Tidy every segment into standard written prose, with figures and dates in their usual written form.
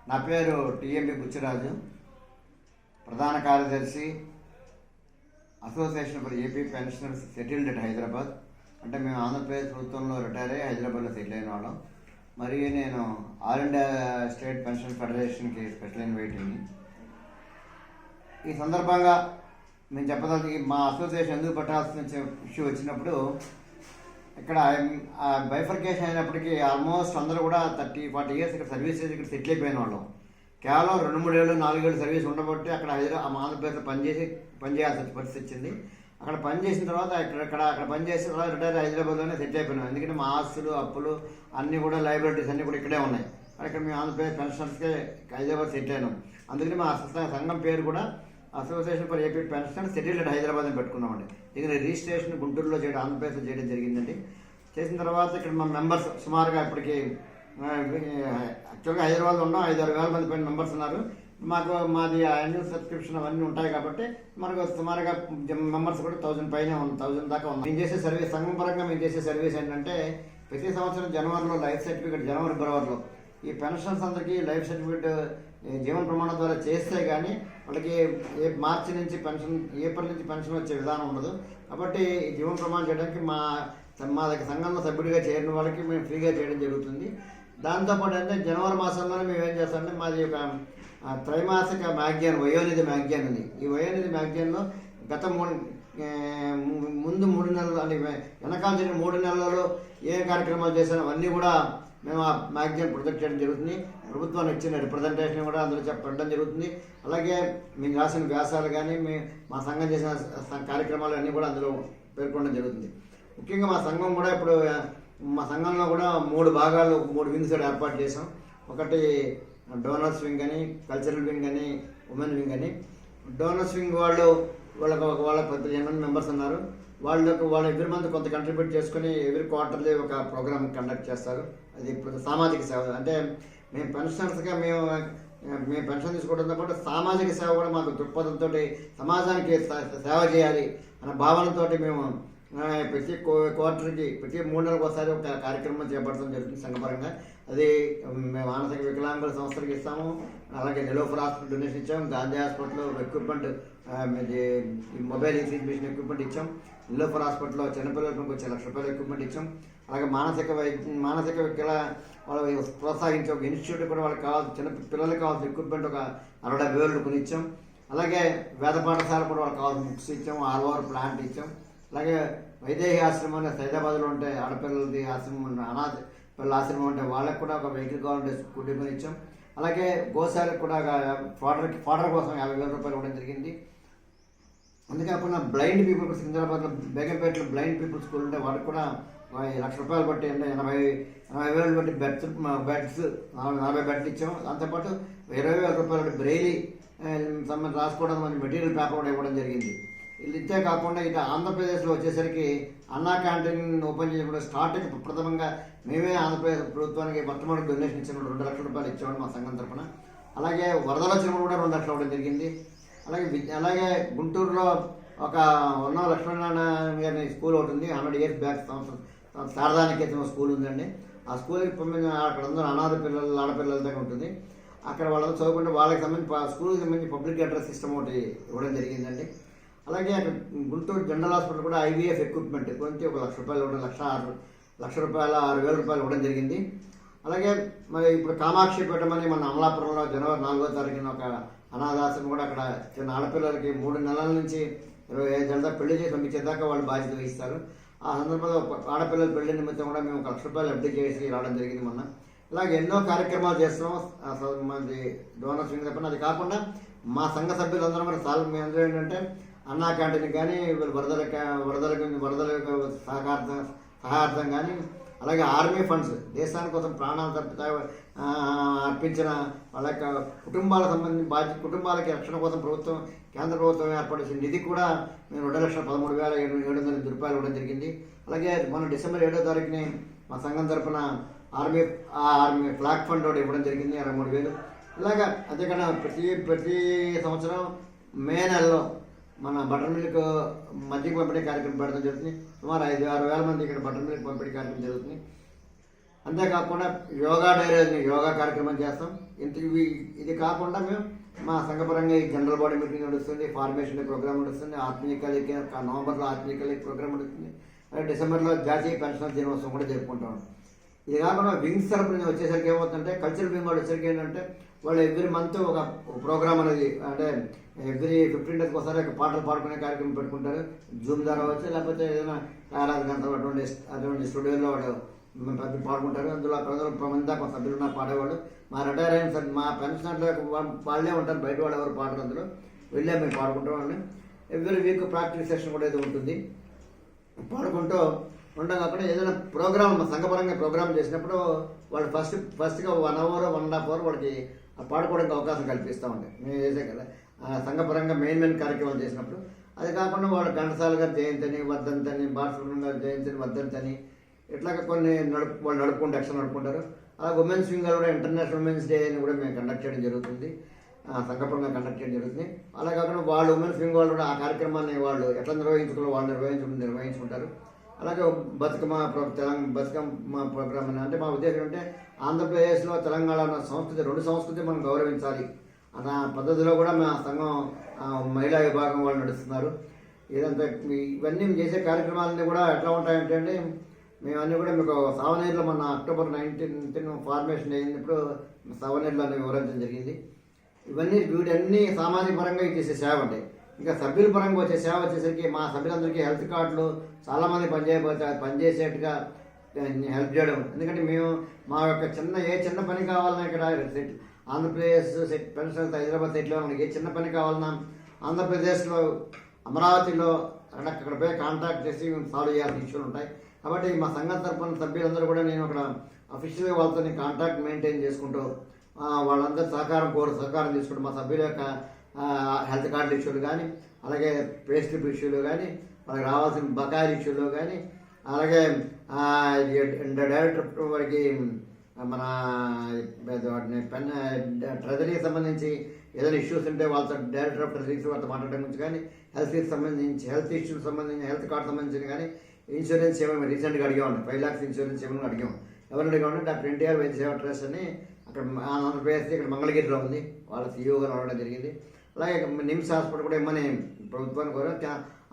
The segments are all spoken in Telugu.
నా పేరు టిఎంబి బుచ్చిరాజు, ప్రధాన కార్యదర్శి, association for AP pensioners settled at Hyderabad. అంటే మేము ఆంధ్రప్రదేశ్ ప్రభుత్వంలో రిటైర్ అయ్యి హైదరాబాద్లో సెటిల్ అయిన వాళ్ళం. మరియు నేను ఆల్ ఇండియా స్టేట్ పెన్షన్ ఫెడరేషన్కి స్పెషల్ ఇన్వైటీని. ఈ సందర్భంగా మేము చెప్పదలకి మా అసోసియేషన్ ఎందుకు పెట్టాల్సిన ఇష్యూ వచ్చినప్పుడు, ఇక్కడ బైఫర్కేషన్ అయినప్పటికీ ఆల్మోస్ట్ అందరూ కూడా 30-40 ఇయర్స్ ఇక్కడ సర్వీస్ చేసి ఇక్కడ సెటిల్ అయిపోయిన వాళ్ళం. కేవలం 2-3 ఏళ్ళు 4 ఏళ్ళు సర్వీస్ ఉండబట్టి అక్కడ ఆంధ్రప్రదేశ్లో పనిచేయాల్సిన పరిస్థితి వచ్చింది. అక్కడ పనిచేసిన తర్వాత అక్కడ పనిచేసిన తర్వాత రిటైర్ హైదరాబాద్లోనే సెటిల్ అయిపోయినాం. ఎందుకంటే మా ఆస్తులు, అప్పులు అన్నీ కూడా, లైబిలిటీస్ అన్నీ కూడా ఇక్కడే ఉన్నాయి. ఇక్కడ మేము ఆంధ్రప్రదేశ్ పెన్షనర్స్కే హైదరాబాద్ సెటిల్ అయినాం. అందుకని మా సంఘం పేరు కూడా association for AP pensioners settled at Hyderabad అని పెట్టుకున్నామండి. దీని రిజిస్ట్రేషన్ గుంటూరులో చేయడం, ఆంధ్రప్రదేశ్లో చేయడం జరిగిందండి. చేసిన తర్వాత ఇక్కడ మా మెంబర్స్ సుమారుగా ఇప్పటికి యాక్చువల్గా హైదరాబాద్లో ఉన్నాం, 5-6 వేల మంది పైన మెంబర్స్ ఉన్నారు. మాది యాన్యువల్ సబ్స్క్రిప్షన్ అవన్నీ ఉంటాయి కాబట్టి మనకు సుమారుగా మెంబర్స్ కూడా 1000 పైనే 1000 దాకా ఉన్నాం. మేము చేసే సర్వీస్, సంఘం పరంగా మేము చేసే సర్వీస్ ఏంటంటే, ప్రతి సంవత్సరం జనవరిలో లైఫ్ సర్టిఫికేట్, జనవరి ఫిబ్రవరిలో ఈ పెన్షన్స్ అందరికీ లైఫ్ సర్టిఫికేట్ జీవన ప్రమాణం ద్వారా చేస్తే కానీ వాళ్ళకి మార్చి నుంచి పెన్షన్, ఏప్రిల్ నుంచి పెన్షన్ వచ్చే విధానం ఉండదు. కాబట్టి ఈ జీవన ప్రమాణం చేయడానికి మా దగ్గర సంఘంలో సభ్యుడిగా చేరిన వాళ్ళకి మేము ఫ్రీగా చేయడం జరుగుతుంది. దాంతోపాటు అంటే జనవరి మాసంలోనే మేము ఏం చేస్తామంటే, మాది ఒక త్రైమాసిక మ్యాగజైన్ వయోనిధి మ్యాగజైన్ ఉంది. ఈ వయోనిధి మ్యాగజైన్లో గత ముందు 3 నెలలు అంటే వెనకాల 3 నెలలలో ఏ కార్యక్రమాలు చేశానో అవన్నీ కూడా మేము ఆ మ్యాగజైన్ ప్రొజెక్ట్ చేయడం జరుగుతుంది. ప్రభుత్వాన్ని ఇచ్చిన రిప్రజెంటేషన్ కూడా అందులో చెప్పడం జరుగుతుంది. అలాగే మేము రాసిన వ్యాసాలు కానీ, మా సంఘం చేసిన కార్యక్రమాలు అన్నీ కూడా అందులో పేర్కొనడం జరుగుతుంది. ముఖ్యంగా మా సంఘం కూడా ఇప్పుడు మా సంఘంలో కూడా 3 భాగాలు, 3 వింగ్స్ ఏర్పాటు చేసాం. ఒకటి డోనర్స్ వింగ్ అని, కల్చరల్ వింగ్ అని, ఉమెన్ వింగ్ అని. డోనర్స్ వింగ్ వాళ్ళ 18 మంది మెంబర్స్ ఉన్నారు. వాళ్ళు ఎవ్రీ మంత్ కొంత కంట్రిబ్యూట్ చేసుకుని ఎవ్రీ క్వార్టర్లీ ఒక ప్రోగ్రామ్ కండక్ట్ చేస్తారు. అది ఇప్పుడు సామాజిక సేవ. అంటే మేము పెన్షనర్స్గా మేము పెన్షన్ తీసుకోవడంతో పాటు సామాజిక సేవ కూడా మాకు దృక్పథంతో సమాజానికి సేవ చేయాలి అనే భావనతో మేము ప్రతి క్వార్టర్కి, ప్రతి 3 నెలలకు ఒకసారి ఒక కార్యక్రమం చేపట్టడం జరుగుతుంది సంఘపరంగా. అది మేము మానసిక వికలాంగుల సంస్థలకు ఇస్తాము. అలాగే నెలోఫర్ హాస్పిటల్ డొనేషన్ ఇచ్చాము. గాంధీ హాస్పిటల్లో equipment, mobile ECG machine equipment ఇచ్చాం. నెలోఫర్ హాస్పిటల్లో చిన్నపిల్లలకు వచ్చే ₹1,00,000 ఎక్విప్మెంట్ ఇచ్చాం. అలాగే మానసిక వాళ్ళు ప్రోత్సహించే ఒక ఇన్స్టిట్యూట్ కూడా వాళ్ళకి కావాల్సిన, చిన్న పిల్లలకు కావాల్సిన ఎక్విప్మెంట్ ఒక 60,000 కొని ఇచ్చాం. అలాగే వేద పాఠశాల కూడా వాళ్ళకి కావాల్సిన బుక్స్ ఇచ్చాం. ఆర్ఓఆర్ ప్లాంట్ ఇచ్చాం. అలాగే వైదేహి ఆశ్రమం ఆడపిల్లలది ఉంటే, ఆడపిల్లలది ఆశ్రమం, అనాథ పిల్లల ఆశ్రమం ఉంటే వాళ్ళకి కూడా ఒక వెహికల్ కావాలంటే స్కూటీ కొని ఇచ్చాం. అలాగే గోశాలకు కూడా ఫాడర్ కోసం ₹50,000 ఇవ్వడం జరిగింది. అందుకాకుండా బ్లైండ్ పీపుల్, సికింద్రాబాద్లో బేగంపేటలో బ్లైండ్ పీపుల్ స్కూల్ ఉంటే వాటికి కూడా ₹1,00,000 బట్టి, అంటే 80,000 బట్టి బెడ్స్ 40 బెడ్లు ఇచ్చాం. దాంతోపాటు ₹20,000 బ్రెయిలీ రాసుకోవడం మెటీరియల్ పేపర్ కూడా ఇవ్వడం జరిగింది. ఇంతే కాకుండా ఇక ఆంధ్రప్రదేశ్లో వచ్చేసరికి అన్నా క్యాంటీన్ ఓపెన్ చేయకుండా స్టార్టింగ్ ప్రథమంగా మేమే ఆంధ్రప్రదేశ్ ప్రభుత్వానికి మొట్టమొదటి డొనేషన్ ఇచ్చినప్పుడు ₹2,00,000 ఇచ్చామని మా సంఘం తరఫున. అలాగే వరదలు వచ్చినప్పుడు కూడా ₹2,00,000 ఇవ్వడం జరిగింది. అలాగే గుంటూరులో ఒక ఉన్న లక్ష్మీనారాయణ గారి స్కూల్ ఒకటి ఉంది. 100 ఇయర్స్ బ్యాక్ సంవత్సరం శారదానికేతనం స్కూల్ ఉందండి. ఆ స్కూల్కి అక్కడ అందరూ అనాథ పిల్లలు, ఆడపిల్లల దగ్గర ఉంటుంది. అక్కడ వాళ్ళతో చదువుకుంటే వాళ్ళకి సంబంధించి స్కూల్కి సంబంధించి పబ్లిక్ అడ్రస్ సిస్టమ్ ఒకటి ఇవ్వడం జరిగిందండి. అలాగే అక్కడ గుంటూరు జనరల్ హాస్పిటల్ కూడా IVF ఎక్విప్మెంట్ కొంచెం ఒక ₹1,00,000 ఇవ్వడం, ₹1,00,000 ఇవ్వడం జరిగింది. అలాగే మరి ఇప్పుడు కామాక్షిపేట అని మన అమలాపురంలో జనవరి 4వ తారీఖున ఒక అనాథాశ్రమం కూడా, అక్కడ చిన్న ఆడపిల్లలకి 3 నెలల నుంచి 25 ఏళ్ళ దాకా పెళ్లి చేసి పంపించేదాకా వాళ్ళు బాధ్యత వహిస్తారు. ఆ సందర్భంలో ఆడపిల్లల పెళ్లి నిమిత్తం కూడా మేము ₹1,00,000 FD చేసి రావడం జరిగింది మొన్న. ఇలాగే ఎన్నో కార్యక్రమాలు చేస్తున్నాం మంది డోనర్స్ వింగ్ తప్పని. అది కాకుండా మా సంఘ సభ్యులందరూ కూడా మేము అందరూ ఏంటంటే, అన్నా క్యాంటీన్ కానీ, వరదలకు సహాయార్థం కానీ, అలాగే ఆర్మీ ఫండ్స్, దేశాని కోసం ప్రాణాలు అర్పించిన వాళ్ళ యొక్క కుటుంబాలకు సంబంధించి కుటుంబాలకి రక్షణ కోసం కేంద్ర ప్రభుత్వం ఏర్పాటు చేసిన నిధి కూడా మేము ₹2,13,700 ఇవ్వడం జరిగింది. అలాగే మన డిసెంబర్ 7వ తారీఖుని మా సంఘం తరఫున ఆర్మీ ఫ్లాగ్ ఫండ్ ఒకటి ఇవ్వడం జరిగింది, 63,000. ఇలాగా అంతేకాకుండా ప్రతి సంవత్సరం మే నెలలో మన బటర్ మిల్క్ మజ్జిగ పంపిణీ కార్యక్రమం పెట్టడం జరుగుతుంది. సుమారు 5-6 వేల మంది ఇక్కడ బటర్ మిల్క్ పంపిణీ కార్యక్రమం జరుగుతుంది. అంతేకాకుండా యోగా డైరీ యోగా కార్యక్రమం చేస్తాం. ఇది కాకుండా మేము మా సంఘపరంగా ఈ జనరల్ బాడీ మీటింగ్ నడుస్తుంది, ఫార్మేషన్ ప్రోగ్రామ్ నడుస్తుంది, ఆత్మీయ కలిగి నవంబర్లో ఆత్మీయ కలిగి ప్రోగ్రామ్ నడుస్తుంది, అలాగే డిసెంబర్లో జాతీయ పెన్షనర్ దినోత్సవం కూడా జరుపుకుంటాం. ఇది కాకుండా వింగ్స్ తరపు నుంచి వచ్చేసరికి ఏమవుతుందంటే, కల్చరల్ వింగ్ వాళ్ళు వచ్చేసరికి ఏంటంటే వాళ్ళు ఎవ్రీ మంత్ ఒక ప్రోగ్రామ్ అనేది, అంటే ఎవ్రీ 15 days ఒకసారి పాటలు పాడుకునే కార్యక్రమం పెట్టుకుంటారు. జూమ్ ద్వారా వచ్చి లేకపోతే ఏదైనా ఆరాధన అటువంటి స్టూడియోలో వాళ్ళు పాడుకుంటారు. అందులో ప్రమంతా కొంత సభ్యులు ఉన్నారు పాడేవాళ్ళు. మా రిటైర్ అయిన మా పెన్షనర్లు వాళ్ళే ఉంటారు, బయట వాళ్ళు ఎవరు పాడరు. అందులో వెళ్ళే మేము పాడుకుంటాం. వాళ్ళని ఎవ్రీ వీక్ ప్రాక్టీస్ సెషన్ కూడా ఏదో ఉంటుంది. పాడుకుంటూ ఉండగా ఏదైనా ప్రోగ్రామ్ సంఘపరంగా ప్రోగ్రామ్ చేసినప్పుడు వాళ్ళు ఫస్ట్గా 1 hour 1.5 hour వాళ్ళకి పాడుకోవడానికి అవకాశం కల్పిస్తూ మేము చేసే కదా సంఘపరంగా మెయిన్ కార్యక్రమాలు చేసినప్పుడు. అది కాకుండా వాళ్ళు ఘంటసాల గారి జయంతిని, వర్ధంతని, బాలసుబ్రహ్మణ్యం గారి జయంతిని, వర్ధంతని ఇట్లాగ కొన్ని వాళ్ళు యాక్షన్ నడుపుకుంటారు. అలాగే ఉమెన్స్ వింగ్ కూడా ఇంటర్నేషనల్ ఉమెన్స్ డే అని కూడా మేము కండక్ట్ చేయడం జరుగుతుంది, సంఘపరంగా కండక్ట్ చేయడం జరుగుతుంది. అలా కాకుండా వాళ్ళు ఉమెన్స్ వింగ్ వాళ్ళు కూడా ఆ కార్యక్రమాన్ని వాళ్ళు ఎట్లా నిర్వహించుకున్నారో వాళ్ళు నిర్వహించుకుంటారు. అలాగే బతుకమ్మ ప్రోగ్రామ్ అంటే మా ఉద్దేశం అంటే ఆంధ్రప్రదేశ్లో తెలంగాణ సంస్కృతి 2 సంస్కృతి మనం గౌరవించాలి అన్న పద్ధతిలో కూడా మా సంఘం మహిళా విభాగం వాళ్ళు నడుస్తున్నారు. ఇదంతా ఇవన్నీ చేసే కార్యక్రమాలన్నీ కూడా ఎట్లా ఉంటాయంటే అండి, మేమన్నీ కూడా మీకు సావనేరులో మన October 19th ఫార్మేషన్ అయినప్పుడు సావనేరులో వివరించడం జరిగింది. వీడన్నీ సామాజిక పరంగా చేసే సేవ ఉంటాయి. ఇంకా సభ్యుల పరంగా వచ్చే సేవ వచ్చేసరికి మా సభ్యులందరికీ హెల్త్ కార్డులు చాలామంది పనిచేసేట్టుగా హెల్ప్ చేయడం. ఎందుకంటే మేము మా యొక్క చిన్న పని కావాలన్నా ఇక్కడ ఆంధ్రప్రదేశ్ పెన్షన్స్ హైదరాబాద్ సెట్లో మనకి ఏ చిన్న పని కావాలన్నా ఆంధ్రప్రదేశ్లో అమరావతిలో అక్కడ పోయి కాంటాక్ట్ చేసి మేము సాల్వ్ చేయాల్సిన ఇష్యూలు ఉంటాయి. కాబట్టి మా సంఘం తరపున సభ్యులందరూ కూడా నేను అక్కడ అఫీషియల్గా వాళ్ళతో కాంటాక్ట్ మెయింటైన్ చేసుకుంటూ వాళ్ళందరూ సహకారం తీసుకుంటూ మా సభ్యుల యొక్క హెల్త్ కార్డు ఇష్యూలు కానీ, అలాగే పే స్లిప్ ఇష్యూలు కానీ, వాళ్ళకి రావాల్సిన బకాయిల ఇష్యూలు కానీ, అలాగే డైరెక్టర్ వారికి మన ట్రెజరీకి సంబంధించి ఏదైనా ఇష్యూస్ ఉంటే వాళ్ళతో డైరెక్టర్ ఆఫ్ ట్రెజరీస్ వాళ్ళతో మాట్లాడడం గురించి కానీ, హెల్త్ ఇష్యూస్ సంబంధించి హెల్త్ కార్డు సంబంధించి కానీ, ఇన్సూరెన్స్ ఏమైనా రీసెంట్గా అడిగామండి. 5 lakhs ఇన్సూరెన్స్ ఏమైనా అడిగాము. ఎవరు అడిగామంటే డాక్టర్ ఎన్టీఆర్ వైద్య సేవ ట్రస్ట్ అని అక్కడ ఆంధ్రప్రదేశ్ ఇక్కడ మంగళగిరిలో ఉంది, వాళ్ళ సీఈఓగా రావడం జరిగింది. అలాగే నిమ్స్ హాస్పిటల్ కూడా ఇమ్మని ప్రభుత్వానికి కూడా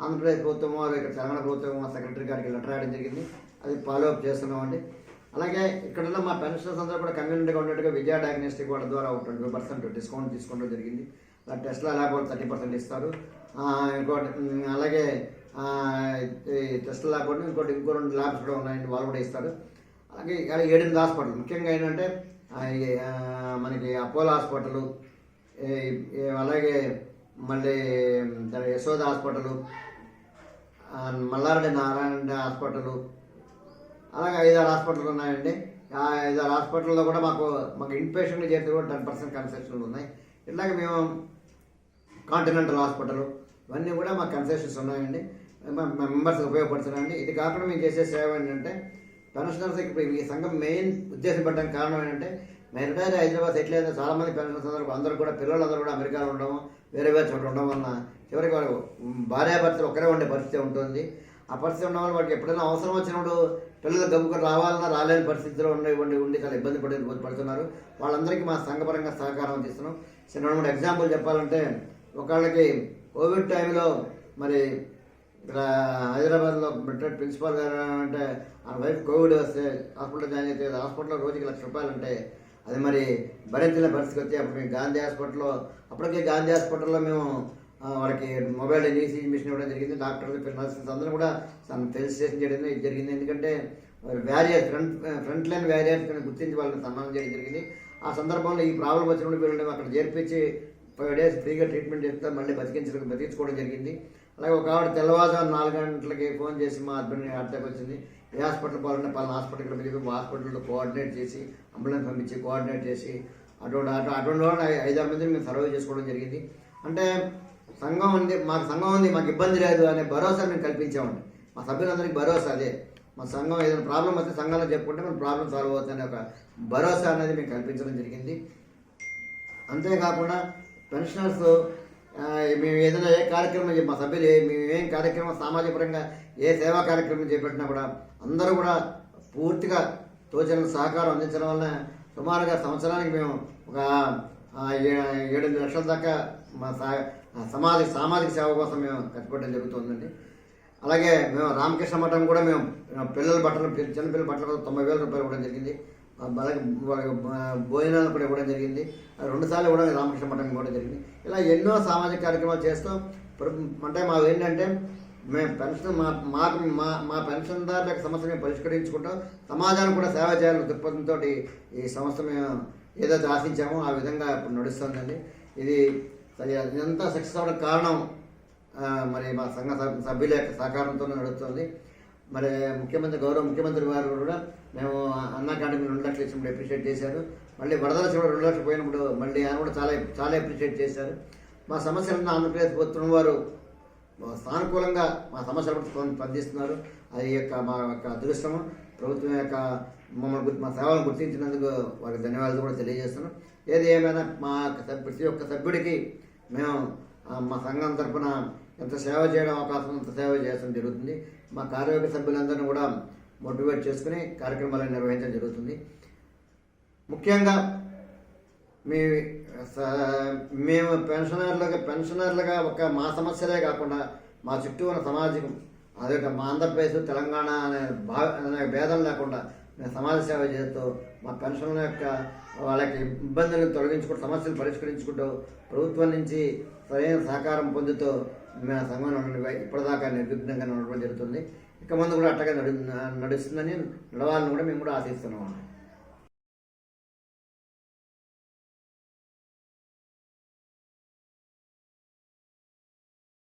ఆంధ్రప్రదేశ్ ప్రభుత్వం ఇక్కడ తెలంగాణ ప్రభుత్వం సెక్రటరీ గారికి లెటర్ రాయడం జరిగింది. అది ఫాలోఅప్ చేస్తున్నామండి. అలాగే ఇక్కడున్న మా పెన్షనర్స్ అందరూ కూడా కమ్యూనిటీగా ఉండేట్టుగా విజయ డయాగ్నోస్టిక్ వాళ్ళ ద్వారా 20% డిస్కౌంట్ తీసుకోవడం జరిగింది. టెస్ట్ల ల్యాబ్ వాళ్ళు 30% ఇస్తారు. ఇంకోటి అలాగే టెస్ట్ల ల్యాబ్ కూడా ఇంకో 2 ల్యాబ్స్ కూడా ఉన్నాయండి, వాళ్ళు కూడా ఇస్తారు. అలాగే 7 హాస్పిటల్ ముఖ్యంగా ఏంటంటే మనకి అపోలో హాస్పిటల్, అలాగే మళ్ళీ యశోద హాస్పిటల్, మల్లారెడ్డి నారాయణ హాస్పిటల్, అలాగే 5-6 హాస్పిటల్ ఉన్నాయండి. ఆ 5-6 హాస్పిటల్లో కూడా మాకు ఇన్పేషెంట్లు చేస్తే కూడా 10% కన్సెషన్లు ఉన్నాయి. ఇట్లాగే మేము కాంటినెంటల్ హాస్పిటల్ ఇవన్నీ కూడా మాకు కన్సెషన్స్ ఉన్నాయండి, మా మెంబర్స్కి ఉపయోగపడుతున్నాయండి. ఇది కాకుండా మేము చేసే సేవ ఏంటంటే పెన్షనర్స్ ఇప్పుడు ఈ సంఘం మెయిన్ ఉద్దేశం పెట్టడానికి కారణం ఏంటంటే మేము రిటైర్ హైదరాబాద్ సెటిల్ అయిన చాలామంది పెన్షనర్స్ అందరూ కూడా పిల్లలందరూ కూడా అమెరికాలో ఉండడం, వేరే చోట ఉండడం వలన చివరికి వాళ్ళు భార్యాభర్తలు ఒకరే ఉండే పరిస్థితి ఉంటుంది. ఆ పరిస్థితి ఉండడం వల్ల వాడికి ఎప్పుడైనా అవసరం వచ్చినప్పుడు పిల్లలు గమ్ముకొని రావాలన్నా రాలేని పరిస్థితిలో ఉండి చాలా ఇబ్బంది పడుతున్నారు. వాళ్ళందరికీ మా సంఘపరంగా సహకారం అందిస్తున్నాం. 2-3 ఎగ్జాంపుల్ చెప్పాలంటే, ఒకళ్ళకి కోవిడ్ టైంలో మరి ఇక్కడ హైదరాబాద్లో ప్రిన్సిపాల్ గారు అంటే ఆ వైఫ్ కోవిడ్ వస్తే హాస్పిటల్ జాయిన్ అయితే హాస్పిటల్లో రోజుకి ₹1,00,000 అంటే అది మరి భరించలేని పరిస్థితి వచ్చి అప్పుడు మేము అప్పటికే గాంధీ హాస్పిటల్లో మేము వాళ్ళకి మొబైల్ ఈసీజీ మిషన్ ఇవ్వడం జరిగింది. డాక్టర్లు నర్సెస్ అందరూ కూడా ఫెలిసిటేషన్ చేయడం జరిగింది. ఎందుకంటే ఫ్రంట్ లైన్ వ్యారియర్స్ గుర్తించి వాళ్ళని సన్మానం చేయడం జరిగింది. ఆ సందర్భంలో ఈ ప్రాబ్లం వచ్చినప్పుడు వీళ్ళని అక్కడ చేర్పించి 5 days ఫ్రీగా ట్రీట్మెంట్ చేస్తే మళ్ళీ బతికించుకోవడం జరిగింది. అలాగే ఒక ఆవిడ తెల్లవారుజాము 4 గంటలకి ఫోన్ చేసి మా హస్బెండ్ అటాక్ వచ్చింది, ఏ హాస్పిటల్ పోవాలంటే పలానా హాస్పిటల్కి వెళ్ళి ఆస్పిటల్లో కోఆర్డినేట్ చేసి అంబులెన్స్ పంపించి కోఆర్డినేట్ చేసి అటువంటి వాళ్ళు 5-6 మందిని మేము సర్వే చేసుకోవడం జరిగింది. అంటే మాకు సంఘం ఉంది, మాకు ఇబ్బంది లేదు అనే భరోసా మేము కల్పించామండి. మా సభ్యులందరికీ భరోసా అదే, మా సంఘం ఏదైనా ప్రాబ్లం వస్తే సంఘంలో చెప్పుకుంటే మన ప్రాబ్లం సాల్వ్ అవుతుందనే ఒక భరోసా అనేది మేము కల్పించడం జరిగింది. అంతేకాకుండా పెన్షనర్స్ మేము ఏదైనా ఏ కార్యక్రమం మా సభ్యులు మేమేం కార్యక్రమం సామాజిక పరంగా ఏ సేవా కార్యక్రమం చేపట్టినా కూడా అందరూ కూడా పూర్తిగా తోచిన సహకారం అందించడం వల్ల సుమారుగా సంవత్సరానికి మేము ఒక 7 లక్షల దాకా మా సామాజిక సేవ కోసం మేము ఖర్చు పెట్టడం జరుగుతుందండి. అలాగే మేము రామకృష్ణ మఠం కూడా మేము పిల్లల బట్టలు చిన్నపిల్లల బట్టలు 90,000 రూపాయలు ఇవ్వడం జరిగింది. అలాగే భోజనాలు కూడా ఇవ్వడం జరిగింది. 2 సార్లు ఇవ్వడం రామకృష్ణ మఠం ఇవ్వడం జరిగింది. ఇలా ఎన్నో సామాజిక కార్యక్రమాలు చేస్తూ అంటే మాకు ఏంటంటే మేము పెన్షన్ మా పెన్షన్దారుల యొక్క సమస్యను మేము పరిష్కరించుకుంటాం, సమాజానికి కూడా సేవ చేయాలని దృక్పథంతో ఈ సంస్థ మేము ఏదైతే ఆశించామో ఆ విధంగా ఇప్పుడు నడుస్తుందండి. ఇది ఇదంతా సక్సెస్ అవ్వడానికి కారణం మరి మా సంఘ సభ్యుల యొక్క సహకారంతో నడుస్తుంది. మరి గౌరవ ముఖ్యమంత్రి వారు కూడా మేము అన్నా క్యాంటీన్ 2 లక్షలు ఇచ్చినప్పుడు అప్రిషియేట్ చేశారు. మళ్ళీ వరదల కూడా 2 లక్షలు పోయినప్పుడు మళ్ళీ ఆయన కూడా చాలా అప్రిషియేట్ చేశారు. మా సమస్యలను ఆంధ్రప్రదేశ్ ప్రభుత్వం వారు సానుకూలంగా మా సమస్యలు స్పందిస్తున్నారు. అది మా యొక్క అదృష్టము. ప్రభుత్వం యొక్క మా సేవలను గుర్తించినందుకు వారికి ధన్యవాదాలు కూడా తెలియజేస్తున్నాం. ఏది ఏమైనా ప్రతి ఒక్క సభ్యుడికి మేము మా సంఘం తరఫున ఎంత సేవ చేయడం అవకాశం అంత సేవ చేయడం జరుగుతుంది. మా కార్యవర్గ సభ్యులందరినీ కూడా మోటివేట్ చేసుకుని కార్యక్రమాలను నిర్వహించడం జరుగుతుంది. ముఖ్యంగా మేము పెన్షనర్లుగా ఒక మా సమస్యలే కాకుండా మా చుట్టూ ఉన్న సమాజం అదే మా ఆంధ్రప్రదేశ్ తెలంగాణ అనే భేదం లేకుండా మేము సమాజ సేవ చేస్తూ మా పెన్షన్ల యొక్క వాళ్ళకి ఇబ్బందులను తొలగించుకుంటూ సమస్యలు పరిష్కరించుకుంటూ ప్రభుత్వం నుంచి సరైన సహకారం పొందుతూ మేము సంఘం ఇప్పటిదాకా నిర్విఘ్నంగా నడవడం జరుగుతుంది. ఇక ముందు కూడా అట్టగా నడుస్తుందని నడవాలని కూడా మేము కూడా ఆశిస్తున్నాం.